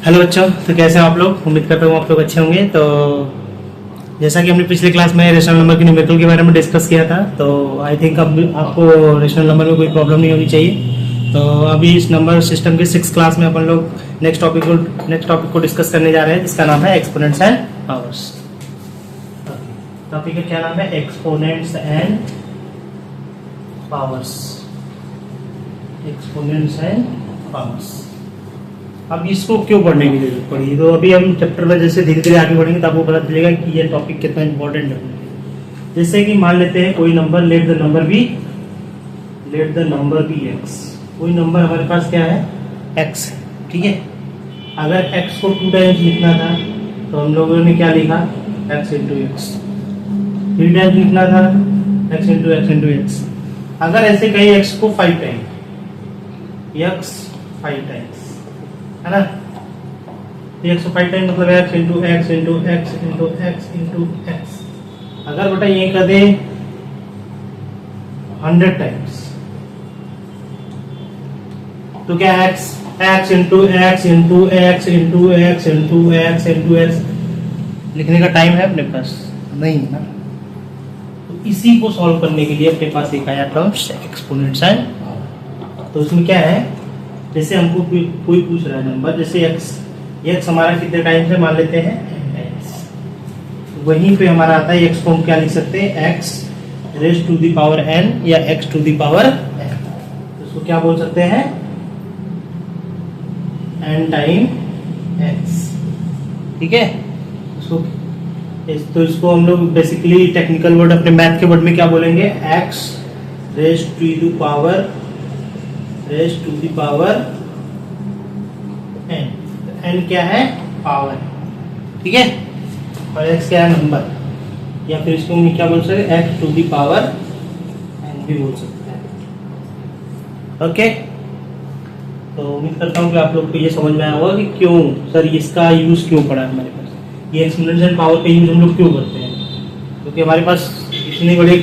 Hello बच्चों, तो कैसे हैं आप लोग। उम्मीद करता हूँ आप लोग अच्छे होंगे। तो जैसा कि हमने पिछले क्लास में रेशनल नंबर के न्यूमेरिकल के बारे में डिस्कस किया था, तो आई थिंक अब आपको रेशनल नंबर में कोई प्रॉब्लम नहीं होनी चाहिए। तो अभी इस नंबर सिस्टम के 6 क्लास में अपन लोग नेक्स्ट टॉपिक को डिस्कस करने जा रहे हैं, जिसका नाम है एक्सपोनेंट्स एंड पावर्स। टॉपिक का क्या नाम है? Exponents and powers. Exponents and powers. अब इसको क्यों पढ़ने की जरूरत पड़ी? तो अभी हम चैप्टर में जैसे धीरे धीरे आगे बढ़ेंगे तो आपको पता चलेगा कि ये टॉपिक कितना इंपॉर्टेंट है। जैसे कि मान लेते हैं कोई number, let the number be x. कोई नंबर हमारे पास क्या है? एक्स है, ठीक है। अगर एक्स को 2 टाइम्स लिखना था तो हम लोगों ने क्या लिखा? X into x. 3 टाइम्स लिखना था, एक्स इंटू एक्स। अगर ऐसे कहीं एक्स को 5 टाइम्स, एक्स 5 टाइम्स, है ना। एक्स को 5 टाइम मतलब x into x into x into x into x. अगर बेटा ये कर दे 100 टाइम्स तो क्या x into x into x into x into x into x लिखने का टाइम है अपने पास? नहीं है ना। तो इसी को सॉल्व करने के लिए अपने पास एक आया टर्म्स एक्सपोनेंट्स एंड। तो उसमें क्या है, जैसे हमको कोई पूछ रहा है नंबर, जैसे एक्स हमारा कितने टाइम्स है मान लेते हैं x। वहीं पे हमारा आता है एक्स को हम क्या लिख सकते हैं? X raise to the power n या x to the power n। तो इसको क्या बोल सकते हैं? n टाइम x, ठीक है। तो इसको हम लोग बेसिकली टेक्निकल वर्ड अपने मैथ के वर्ड में क्या बोलेंगे? x raise to the power n। n क्या है? पावर, ठीक है। और x क्या है? नंबर। या फिर इसको हम क्या बोल सकते हैं? x to the power n भी बोल सकते हैं। ओके, तो उम्मीद करता हूँ कि आप लोग को ये समझ में आया होगा कि क्यों सर इसका यूज क्यों पड़ा है हमारे पास। ये एक्सपोनेंट्स एंड पावर का यूज हम लोग क्यों करते हैं? क्योंकि हमारे पास इतनी बड़ी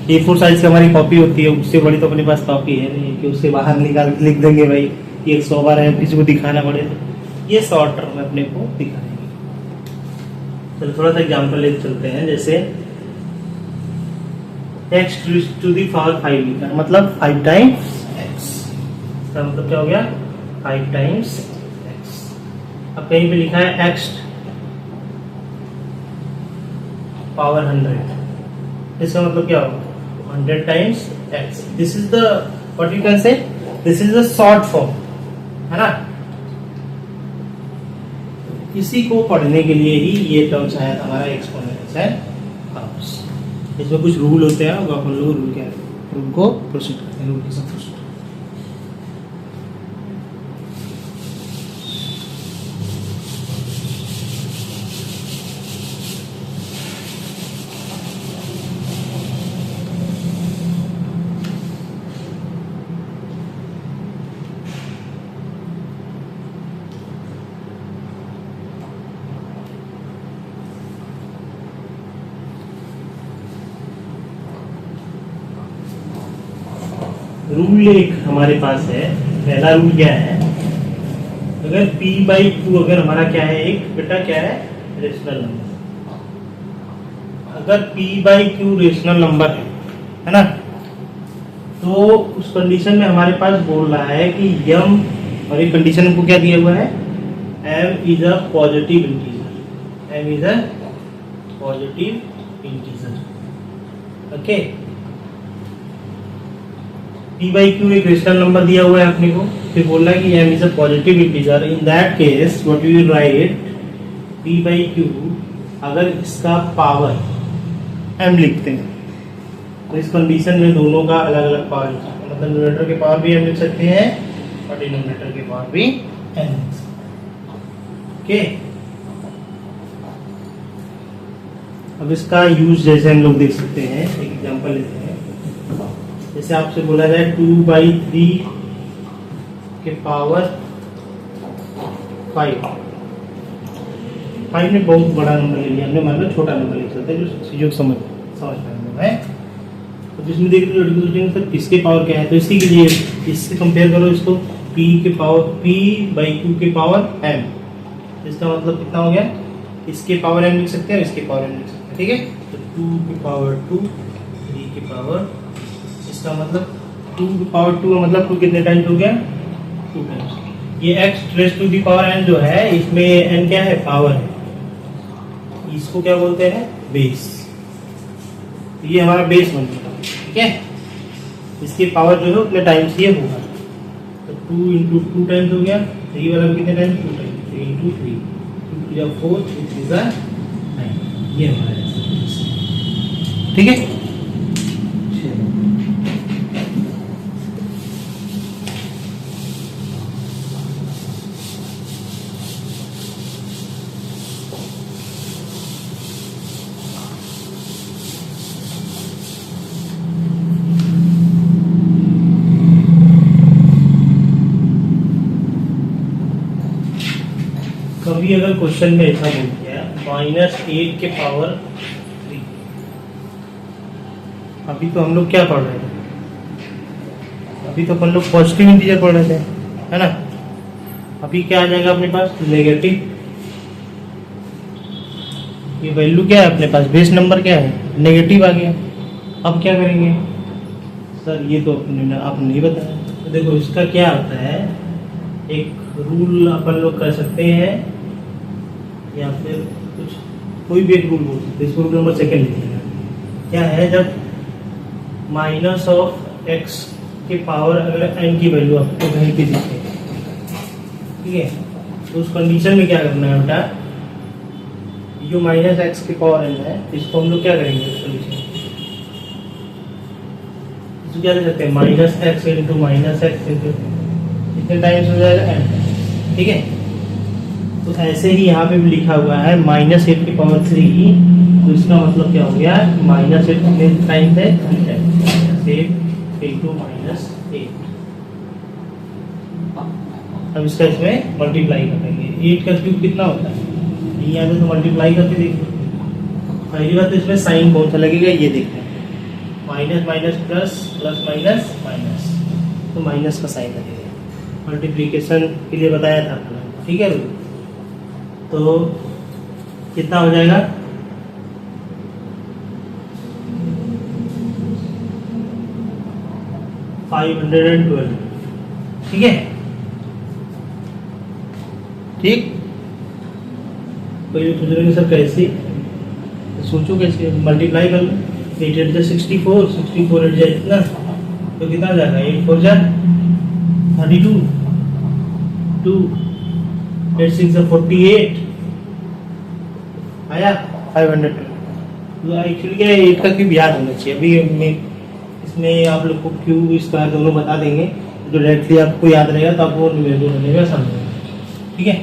A4 साइज की हमारी कॉपी होती है, उससे बड़ी तो अपने पास कॉपी है नहीं कि उससे बाहर निकाल के लिख देंगे भाई कि 100 बार है, किसी को दिखाना पड़े। ये शॉर्ट टर्म में अपने को दिखाएंगे। चलो थोड़ा सा एग्जांपल लेके चलते हैं। जैसे x टू द पावर 5 लिखा, मतलब 5 टाइम्स x। इसका मतलब क्या हो गया? 5 टाइम्स x। अब कहीं पे लिखा है x पावर 100, इसका मतलब क्या होगा? 100 times x। This is the what you can say, this is the short form, है ना। इसी को पढ़ने के लिए ही ये टर्म्स आया था हमारा एक्सपोनेंट्स एंड पावर्स। इसमें कुछ रूल होते हैं, वो अपन लोग रूल को प्रोसीड करते हैं। रूल के साथ प्रोसीड। रूल एक हमारे पास है। पहला रूल क्या है? अगर p/2 अगर हमारा क्या है? एक बेटा क्या है? Rational number. अगर p/q रेशनल नंबर है ना, तो उस कंडीशन में हमारे पास बोल रहा है कि m, और ये कंडीशन को क्या दिया हुआ है? m is a positive integer. m is a positive integer. Okay, p/q एक रेशनल नंबर दिया हुआ है अपने को, फिर बोल रहा है कि m is a positive integer. In that case what you will write? p/q अगर इसका पावर m लिखते हैं तो इस कंडीशन में दोनों का अलग अलग पावर लिखा है, मतलब न्यूमरेटर के पावर भी m लिख सकते हैं और डिनोमिनेटर के पावर भी m लिख सकते हैं। ओके, अब इसका यूज जैसे हम लोग देख सकते हैं, एक एग्जांपल लेते हैं। जैसे आपसे बोला जाए 2/3 के पावर 5 ने बहुत बड़ा नंबर ले लिया हमने, मान लो छोटा नंबर लिख सकते हैं जो समझ पाएंगे है। तो जिसमें देख रहे हो सर किसके पावर क्या है, तो इसी के लिए इससे कंपेयर करो इसको p/q के पावर m। इसका मतलब कितना हो गया, इसके पावर m लिख सकते हैं, इसके पावर m लिख सकते हैं, ठीक है। तो 2 की पावर 2, 3 की पावर, इसका मतलब 2 की पावर 2 का मतलब 2 कितने टाइम्स हो गया, 2 टाइम्स। ये x raise to the power n जो है, इसमें n क्या है, पावर है, इसको क्या बोलते हैं, बेस। तो ये हमारा बेस बन गया, ठीक है। इसकी पावर जो है उतने टाइम्स ये होगा, तो 2 इंटू 2 टाइम्स हो गया, 3 वाला कितने टाइम्स, 2 टाइम्स, 3 इंटू 3, 2 या 4, 2 3 9, ये हमारा आंसर, ठीक है। कभी अगर क्वेश्चन में ऐसा बोल दिया -8 के पावर 3, अभी तो हम लोग क्या पढ़ रहे थे, अभी तो अपन लोग पॉजिटिव इंटीजर पढ़ रहे थे, है ना। अभी क्या आ जाएगा अपने पास, नेगेटिव। ये वैल्यू क्या है अपने पास, बेस नंबर क्या है, नेगेटिव आ गया। अब क्या करेंगे सर, ये तो आपने नहीं बताया। तो देखो इसका क्या होता है, एक रूल अपन लोग कर सकते हैं, या फिर कुछ कोई भी एक रूल बोल सकते हैं। इसको रूल नंबर सेकेंड लिखिएगा। क्या है, जब माइनस ऑफ एक्स के पावर अगर n की वैल्यू आपको कहीं पे दिखे, ठीक है, तो उस कंडीशन में क्या करना है बेटा, जो माइनस एक्स के पावर n है, इसको हम लोग क्या करेंगे उस कंडीशन, इसको क्या ले सकते हैं, minus x into minus x into कितने टाइम्स हो जाएगा n, ठीक है। तो ऐसे ही यहाँ पे भी लिखा हुआ है -8 की पावर 3, तो इसका मतलब क्या हो गया, -8 कितने टाइम्स है, 3 टाइम्स, 8 इंटू -8। अब इसका इसमें मल्टीप्लाई करेंगे, 8 का क्यूब कितना होता है, ये आता है, तो मल्टीप्लाई करके देखिए। पहली बात तो इसमें साइन कौन सा लगेगा ये देखते हैं, minus minus plus, plus minus minus, तो माइनस का साइन लगेगा। मल्टीप्लिकेशन के लिए बताया था आपने, ठीक है। तो कितना हो जाएगा, $512, ठीक है, ठीक। कोई सोच रहे सर कैसे, सोचो कैसे, मल्टीप्लाई कर लो, 8 8 64, 64 8 जाए इतना, तो कितना जाएगा, 8 4 जा 32, 2 8 6 48 आया 500। तो एक्चुअली क्या है, 8 का क्यूब याद होना चाहिए। अभी इसमें आप लोग को क्यूब स्क्वायर दोनों बता देंगे, जो डायरेक्टली आपको याद रहेगा तो आपको जो बनेगा समझेगा, ठीक है।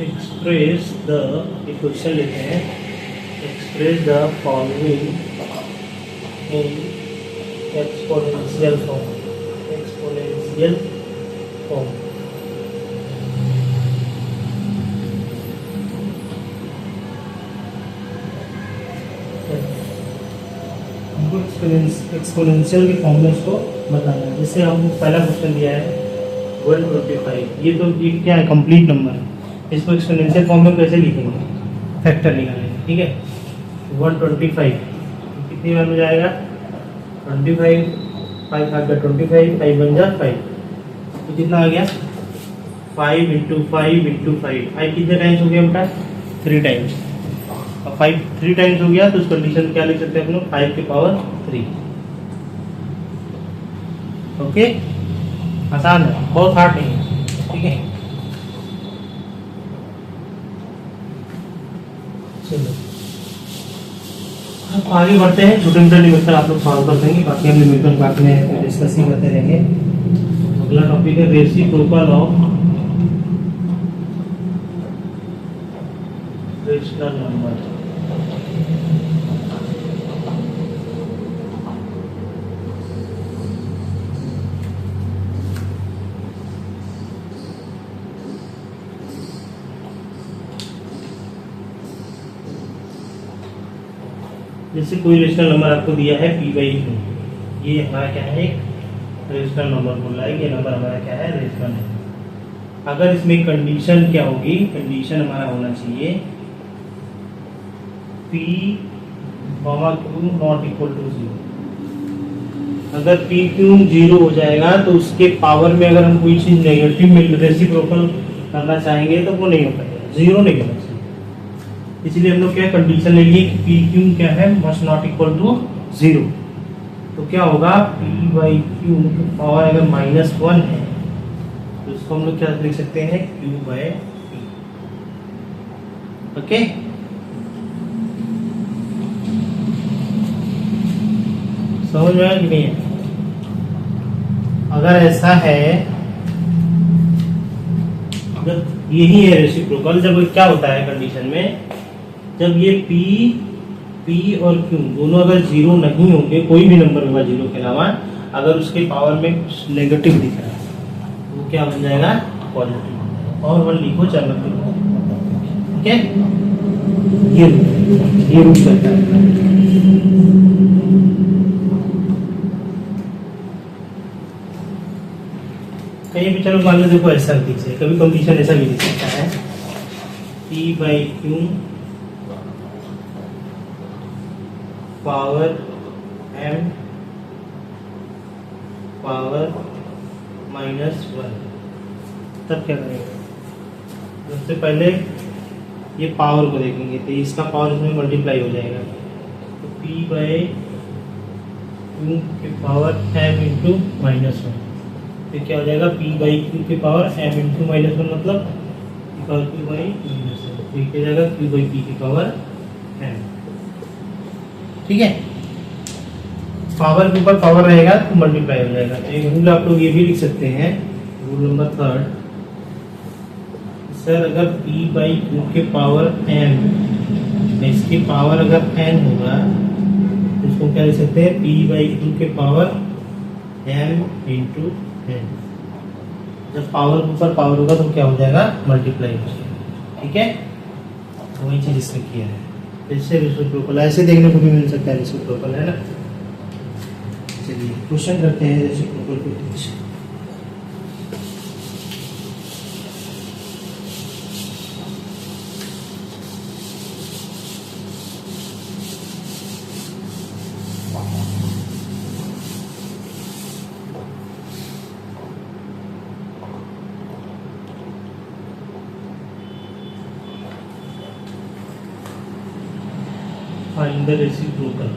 एक्सप्रेस द, क्वेश्चन लिखे हैं, express the following in exponential form, exponential form. हमको एक्सपोनेंशियल के फॉर्म में इसको बताना है। जैसे हम पहला क्वेश्चन दिया है 125, ये तो ये क्या है, कंप्लीट नंबर है, इसको एक्सपोनेंशियल फॉर्म में कैसे लिखेंगे, फैक्टर निकालेंगे, ठीक है। 125 कितनी बार में जाएगा, 25, 5 5 का 25, 5 बन जा 5, तो कितना आ गया, 5 इंटू 5 इंटू 5, 5 कितने टाइम्स हो गया बेटा, 3 टाइम्स। अब 5 3 टाइम्स हो गया, तो उस कंडीशन क्या लिख सकते हैं अपन लोग, 5 की पावर 3। ओके, आसान है, बहुत हार्ड नहीं है, ठीक है। चलो अब आगे बढ़ते हैं, छोटे छोटे न्यूमेरिकल आप लोग सॉल्व कर देंगे, बाकी हम न्यूमेरिकल बाद में डिस्कस ही करते रहेंगे। अगला टॉपिक है रेसिप्रोकल ऑफ रेशनल नंबर। जैसे कोई रेशनल नंबर आपको दिया है p/q, ये हमारा क्या है, एक रेशनल नंबर बोल रहा है, ये नंबर हमारा क्या है, रेशनल है। अगर इसमें कंडीशन क्या होगी, कंडीशन हमारा होना चाहिए p, q not equal to 0। अगर p q 0 हो जाएगा तो उसके पावर में अगर हम कोई चीज नेगेटिव में रेसिप्रोकल करना चाहेंगे तो वो नहीं हो पाएगा, 0 नहीं होना चाहिए। इसलिए हम लोग क्या कंडीशन लेंगे कि p q क्या है, मस्ट नॉट इक्वल टू 0। तो क्या होगा, p/q की पावर अगर -1 है तो इसको हम लोग क्या लिख सकते हैं, q/p। ओके, समझ में आया कि नहीं है? अगर ऐसा है, जब यही है रेसिप्रोकल, जब क्या होता है कंडीशन में, जब ये p और q दोनों अगर 0 नहीं होंगे, कोई भी नंबर होगा 0 के अलावा, अगर उसके पावर में नेगेटिव दिख रहा है तो वो क्या बन जाएगा, पॉजिटिव। और 1 लिखो, चलो ठीक है, ये रूप करता है। कहीं भी चलो मान लो, देखो ऐसा दिख से कभी कंडीशन ऐसा भी दिख सकता है, p/q पावर m पावर -1। तब क्या करेंगे, सबसे पहले ये पावर को देखेंगे तो इसका पावर इसमें मल्टीप्लाई हो जाएगा, तो p/q की पावर m इंटू -1। फिर क्या हो जाएगा, p/q की पावर m इंटू -1 मतलब q/-1, फिर क्या जाएगा q/p की पावर m। ठीक है, पावर के ऊपर पावर रहेगा तो मल्टीप्लाई हो जाएगा। तो एक रूल आप लोग ये भी लिख सकते हैं, रूल नंबर 3, सर अगर p/q के पावर m, इसकी पावर अगर n होगा तो इसको क्या लिख सकते हैं, p/q के पावर m इंटू n। जब पावर के ऊपर पावर होगा तो क्या हो जाएगा, मल्टीप्लाई हो जाएगा। ठीक है, तो वही चीज इसमें किया है। इससे रेसिप्रोकल ऐसे देखने को भी मिल सकता है, रेसिप्रोकल है ना। चलिए क्वेश्चन करते हैं रेसिप्रोकल को कुछ। Find the reciprocal।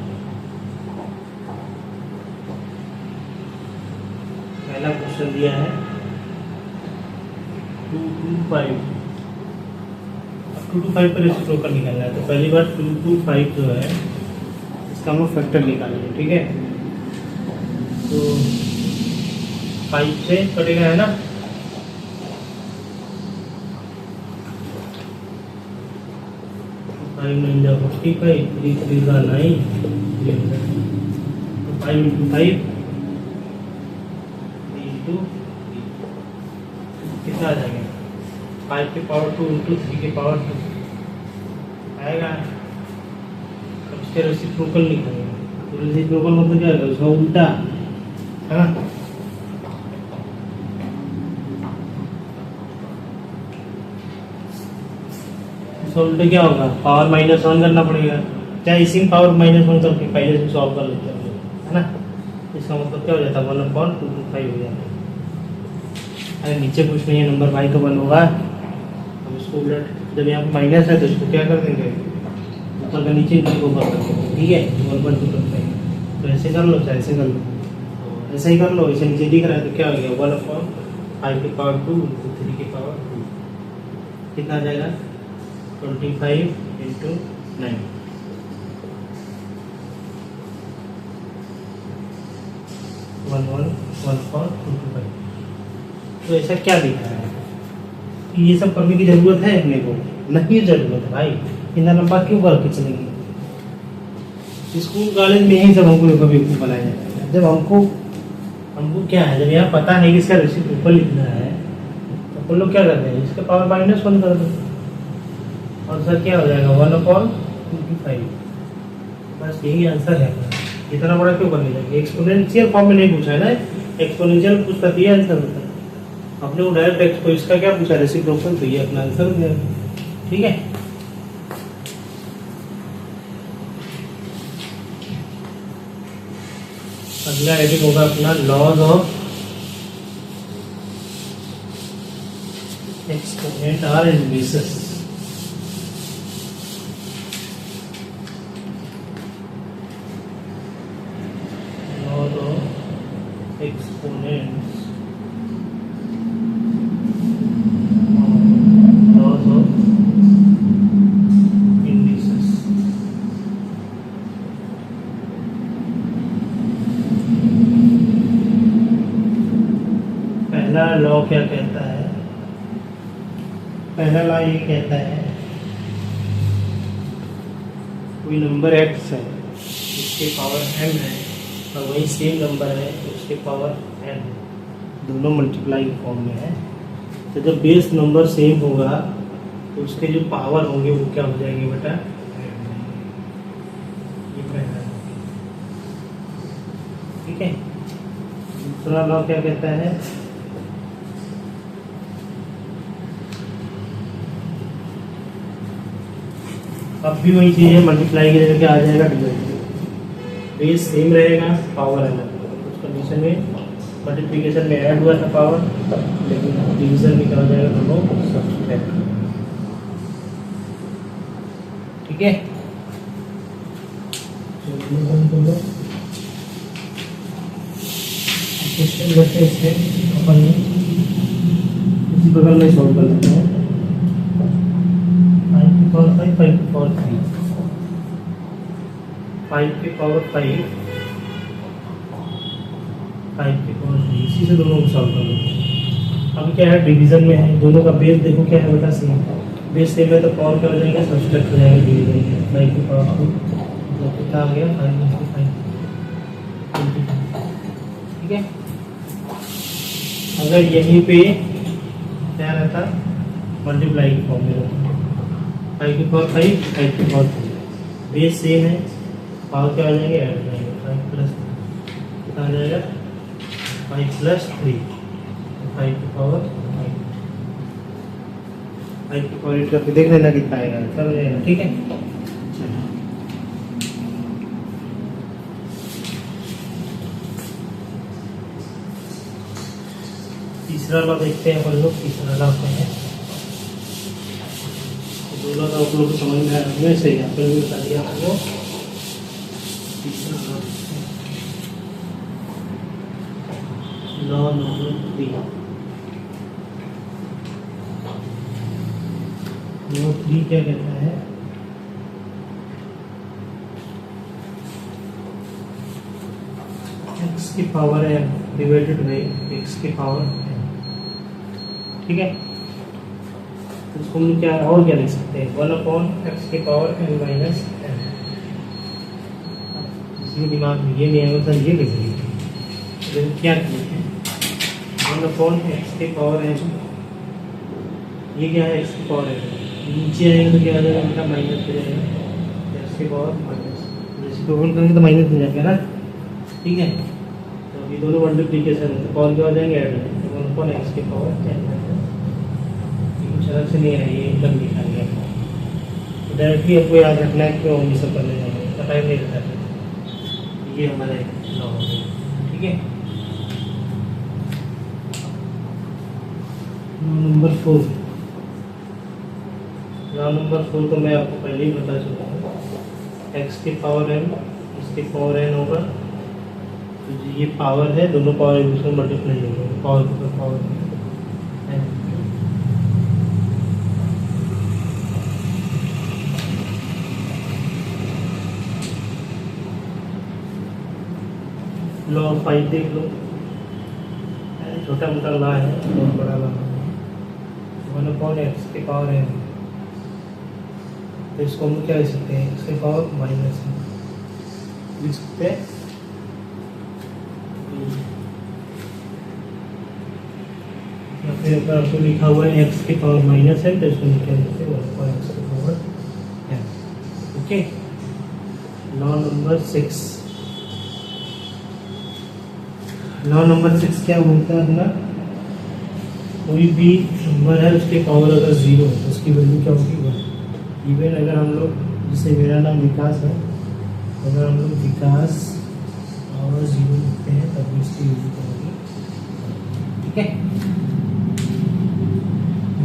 पहला क्वेश्चन दिया है 2 to 5। अब 2 to 5 पर रेसिप्रोकल निकालना है, तो पहली बार 2 to 5 जो है इसका हम लोग फैक्टर निकालेंगे। ठीक है, तो 5 से कटेगा है ना, फाइव 9 जा 45, 3 3 जा 9, 5 इंटू 5 इंटू कितना आ जाएगा, 5 के पावर 2 इंटू 3 के पावर 2 आएगा। अब इसके रेसिप्रोकल निकालेंगे, तो रेसिप्रोकल मतलब क्या है, उसका उल्टा है ना। उल्टे क्या होगा, पावर -1 करना पड़ेगा, चाहे इसी में पावर -1 करके पहले से सॉल्व कर लेते हैं, है ना। इसका मतलब क्या हो जाता है, 1/225 हो जाता है। अरे नीचे कुछ नहीं है, नंबर y का 1 होगा। अब इसको उलट, जब यहाँ माइनस है तो इसको क्या कर देंगे, ऊपर का नीचे को ऊपर कर देंगे। ठीक है, 1/225। तो ऐसे कर लो, चाहे ऐसे कर लो, तो ऐसे ही कर लो। इसे नीचे दिख रहा है तो क्या हो गया, 1/5 की पावर 2 इंटू 3 की पावर 2 कितना आ जाएगा, 25 इंटू 9। 1/1/225। तो ऐसा क्या दिखा है कि ये सब करने की जरूरत है अपने को, नहीं जरूरत है भाई। इतना लंबा क्यों करके चलेंगे, स्कूल कॉलेज में यही सब हमको कभी बनाया जाता है। जब हमको क्या है, जब यहाँ पता है कि इसका रेसिप्रोकल लिखना है तो अपन लोग क्या करते हैं, इसके पावर -1 कर दो, और सर क्या हो जाएगा, 1/225। बस यही आंसर है अपना। इतना बड़ा क्यों करने जाएंगे, एक्सपोनेंशियल फॉर्म में नहीं पूछा है ना, एक्सपोनेंशियल पूछता तो ये आंसर होता है। अपने को डायरेक्ट तो इसका क्या पूछा, रेसिप्रोकल, तो ये अपना आंसर हो जाएगा। ठीक है, अगला हेडिंग होगा अपना laws of exponent are and bases. Laws of exponents, laws of indices. पहला लॉ क्या कहता है, पहला लॉ ये कहता है कोई नंबर x है उसके पावर m है और वही सेम नंबर है उसके पावर n है, दोनों मल्टीप्लाई फॉर्म में है। तो जब बेस नंबर सेम होगा तो उसके जो पावर होंगे वो क्या हो जाएंगे बेटा, ये पहला। ठीक है, दूसरा लॉ क्या कहता है, अब भी वही चीज़ है, मल्टीप्लाई की जगह क्या आ जाएगा, डिवाइड। बेस सेम रहेगा, पावर अलग। उस कंडीशन में मल्टीप्लिकेशन में ऐड हुआ था पावर, लेकिन डिवीजन में क्या हो जाएगा, दोनों सब्ट्रैक्ट। ठीक है, क्वेश्चन करते हैं इससे अपन इसी प्रकार में सॉल्व कर लेते हैं। 5 की पावर 5, 5 की पावर 3, 5 की पावर 5, 5 की पावर 3, इसी से दोनों को सॉल्व कर लेते हैं। अब क्या है, डिवीजन में है, दोनों का बेस देखो क्या है बेटा, सेम। बेस सेम है तो पावर क्या हो जाएगा, सब्ट्रैक्ट हो जाएगा डिवीजन में। 5 की पावर 2 तो कितना आ गया, 5 × 5, 25। ठीक है, अगर यहीं पे क्या रहता, मल्टीप्लाई की फॉर्म में रहता, 5 की पावर 5, 5 की पावर 3, बेस सेम है, पावर क्या आ जाएंगे, ऐड हो जाएंगे। 5 + 3 कितना आ जाएगा, 5 + 3, 5 की पावर 5, 5 की पावर 8 करके देख लेना कितना आएगा, चल जाएगा। ठीक है, तीसरा लॉ देखते हैं अपन लोग। तीसरा लॉ क्या है, दोनों का आप लोग को समझ में आया है, सही आपने भी बता दिया आपको। तीसरा लॉ नंबर 3, लॉ 3 क्या कहता है, x की power m divided by x की पावर n। ठीक है, तो इसको हम क्या और क्या लिख सकते हैं, 1/x की पावर n माइनस n। इसमें दिमाग में ये नहीं आएगा सर, ये लिख लीजिए। तो क्या लिखें, 1/x की पावर n, ये क्या है, x की पावर n, नीचे आएगा तो क्या आ जाएगा बेटा, माइनस हो जाएगा, x की पावर माइनस, जैसे टोटल करेंगे तो माइनस हो जाएगा ना। ठीक है, तो ये दोनों मल्टीप्लिकेशन है तो पावर क्या हो जाएंगे, ऐड हो जाएंगे। 1/x की पावर n, कुछ अलग से नहीं है, ये एकदम लिखा गया है। डायरेक्टली आपको याद रखना है, क्यों हम ये सब करने जाएंगे, इतना टाइम नहीं रहता है। ये हमारा लॉ हो गया। ठीक है, लॉ नंबर 4, लॉ नंबर 4 तो मैं आपको पहले ही बता चुका हूँ, x की पावर m इसकी पावर n होगा, तो ये पावर है, दोनों पावर एक दूसरे में मल्टीप्लाई होंगे, पावर के पावर n। लॉ 5 देख लो, छोटा मोटा लॉ है, बहुत बड़ा लॉ है। 1/x की पावर n, तो इसको हम क्या लिख सकते हैं, x की पावर माइनस लिख सकते हैं। या फिर अगर आपको लिखा हुआ है x की पावर माइनस है तो इसको क्या लिखते हैं, 1/x की power n। Okay, law number 6, law number 6 क्या बोलता है अपना, कोई भी नंबर है उसके पावर अगर 0 है तो उसकी वैल्यू क्या होगी 1। इवन अगर हम लोग, जैसे मेरा नाम विकास है, अगर हम लोग विकास पावर 0 लिखते हैं तब भी इसकी वैल्यू क्या होगी, ठीक है।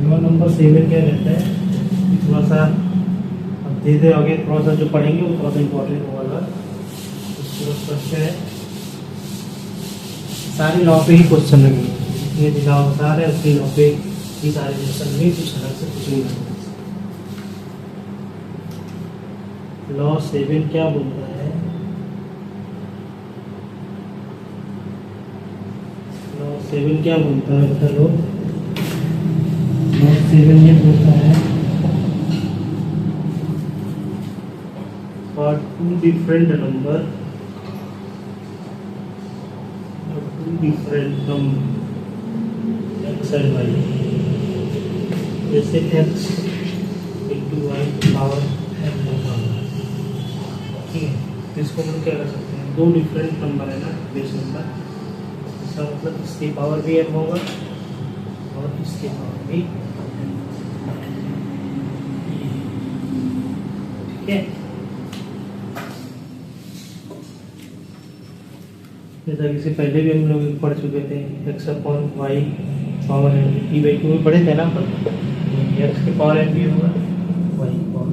लॉ नंबर 7 क्या रहता है, थोड़ा सा अब धीरे धीरे आगे थोड़ा सा जो पढ़ेंगे वो थोड़ा सा इम्पोर्टेंट होगा। उसको क्वेश्चन है, सारे लॉ पे ही क्वेश्चन लगेंगे, ये दिखा बता रहे हैं उसके लॉ पे ही सारे क्वेश्चन नहीं, कुछ अलग से कुछ नहीं करना। लॉ 7 क्या बोलता है, लॉ 7 क्या बोलता है बता लो। लॉ 7 ये बोलता है for two different number x and y, जैसे x into y power m होगा, ठीक है। तो इसको हम क्या कर सकते हैं, दो डिफरेंट नंबर है ना बेस नंबर, इसका मतलब इसकी पावर भी m होगा और इसकी पावर भी, ठीक है। जैसा कि इससे पहले भी हम लोग पढ़ चुके थे, x upon y power n e by q में पढ़े थे ना अपन, एक्स के पावर एन भी होगा वाई पावर,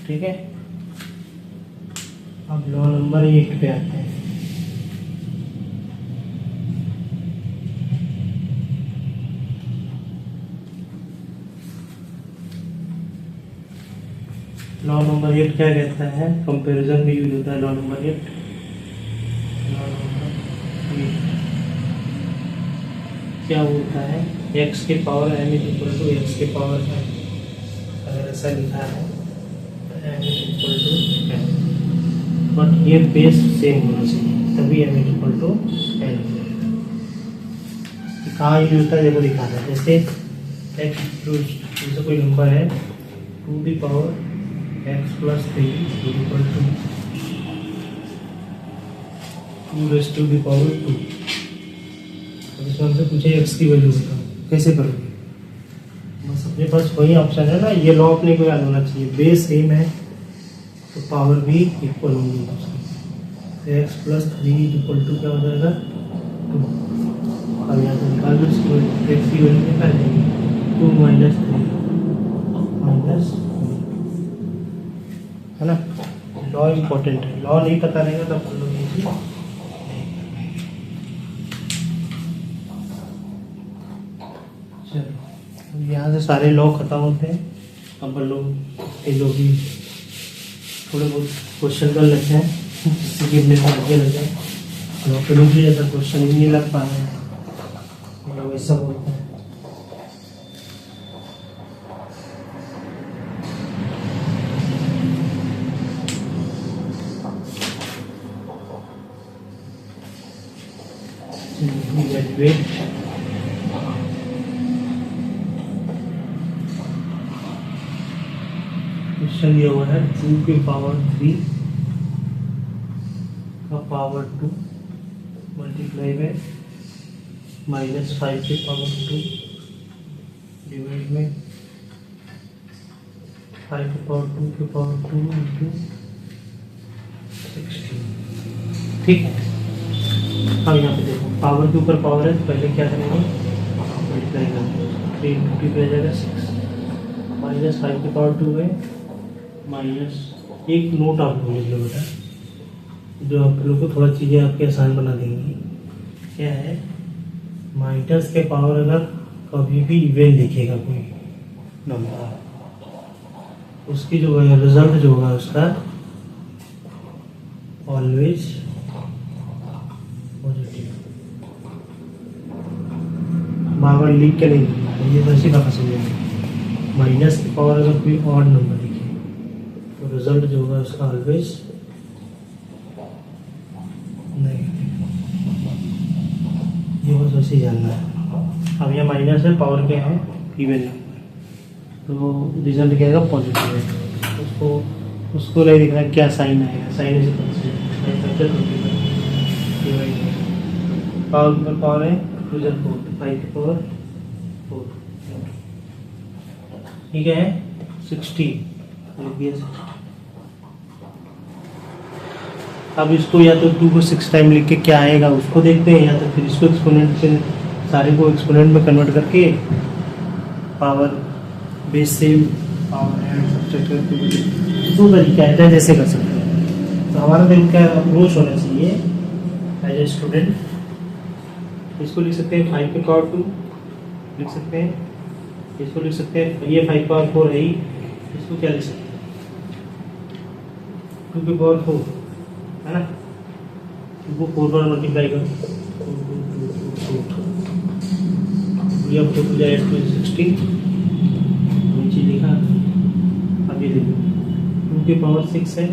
ठीक है। अब लॉ नंबर 8 पे आते हैं। लॉ नंबर 8 क्या कहता है, कंपैरिजन में यूज होता है लॉ नंबर 8। लॉ नंबर 8 क्या बोलता है, x के power m equal to x के पावर m, अगर ऐसा लिखा है तो m equal to m, but ये बेस सेम होना चाहिए तभी m इक्वल टू n। कहाँ यूज होता है देखो दिखा रहा है, जैसे जैसे कोई नंबर है 2 power x plus 3 equal to 2 raised to the power 2। अब इसमें हमसे पूछे x की वैल्यू बताओ, कैसे करोगे, बस अपने पास वही ऑप्शन है ना, ये लॉ अपने को याद होना चाहिए, बेस सेम है तो पावर भी इक्वल होगी उसकी। x प्लस 3 इक्वल टू क्या हो जाएगा 2। अब यहाँ से निकाल लो इसको, x की वैल्यू निकाल देंगे 2 माइनस 3 माइनस, है ना। लॉ इम्पोर्टेंट है, लॉ नहीं पता रहेगा तब हम लोग ये चीज, चलो यहाँ से सारे लॉ खत्म होते हैं। अब हम लोग जो भी थोड़े बहुत क्वेश्चन कर लेते हैं जिससे कि अपने आगे लग जाए। लॉ पे लोग भी ऐसा क्वेश्चन ही नहीं लग पा रहे हैं, लोग ऐसा बोलते हैं। वेट क्वेश्चन ये हुआ है 2 के पावर 3 का पावर 2 मल्टीप्लाई में -5 के पावर 2 डिवाइड में 5 के पावर 2 के पावर 2 इंटू 16, ठीक है। अब यहाँ पे देखो पावर के ऊपर पावर है तो पहले क्या करेंगे, मल्टीप्लाई करेंगे, 3 इंटू 2 पे जाएगा 6, -5 के पावर 2 है माइनस, एक नोट आप लोग लिख लो बेटा, जो आप लोग को थोड़ा चीज़ें आपके आसान बना देंगी। क्या है, माइनस के पावर अगर कभी भी इवेन लिखेगा कोई नंबर, उसकी जो रिजल्ट जो होगा उसका ऑलवेज पॉजिटिव। बार लिख के नहीं, ये वैसे का समझेंगे। माइनस की पावर अगर कोई ऑड नंबर लिखे तो रिजल्ट जो होगा उसका ऑलवेज नेगेटिव। ये बस वैसे ही जानना है। अब यह माइनस है, पावर क्या है, इवन नंबर, तो रिजल्ट क्या आएगा पॉजिटिव है। उसको उसको नहीं दिख रहा है क्या साइन आएगा, साइन इज पावर पर पावर है 2 4 5 की पावर 4 ठीक है 60 लिख दिया 60। अब इसको या तो 2 को 6 टाइम लिख के क्या आएगा उसको देखते हैं, या तो फिर इसको एक्सपोनेंट से सारे को एक्सपोनेंट में कन्वर्ट करके पावर बेस से पावर एंड सब्ट्रैक्ट करके दो तरीका है जैसे कर सकते हैं। तो हमारा दिन का अप्रोच होना चाहिए एज ए स्टूडेंट, इसको लिख सकते हैं 5 की पावर 2 लिख सकते हैं, इसको लिख सकते हैं ये 5 पावर 4 है ही, इसको क्या लिख सकते हैं 2 की पावर 4 है ना, 2 को 4 पर मल्टीप्लाई करो 4 टू जाए 60 नीचे लिखा। अब ये देखो 2 की पावर 6 है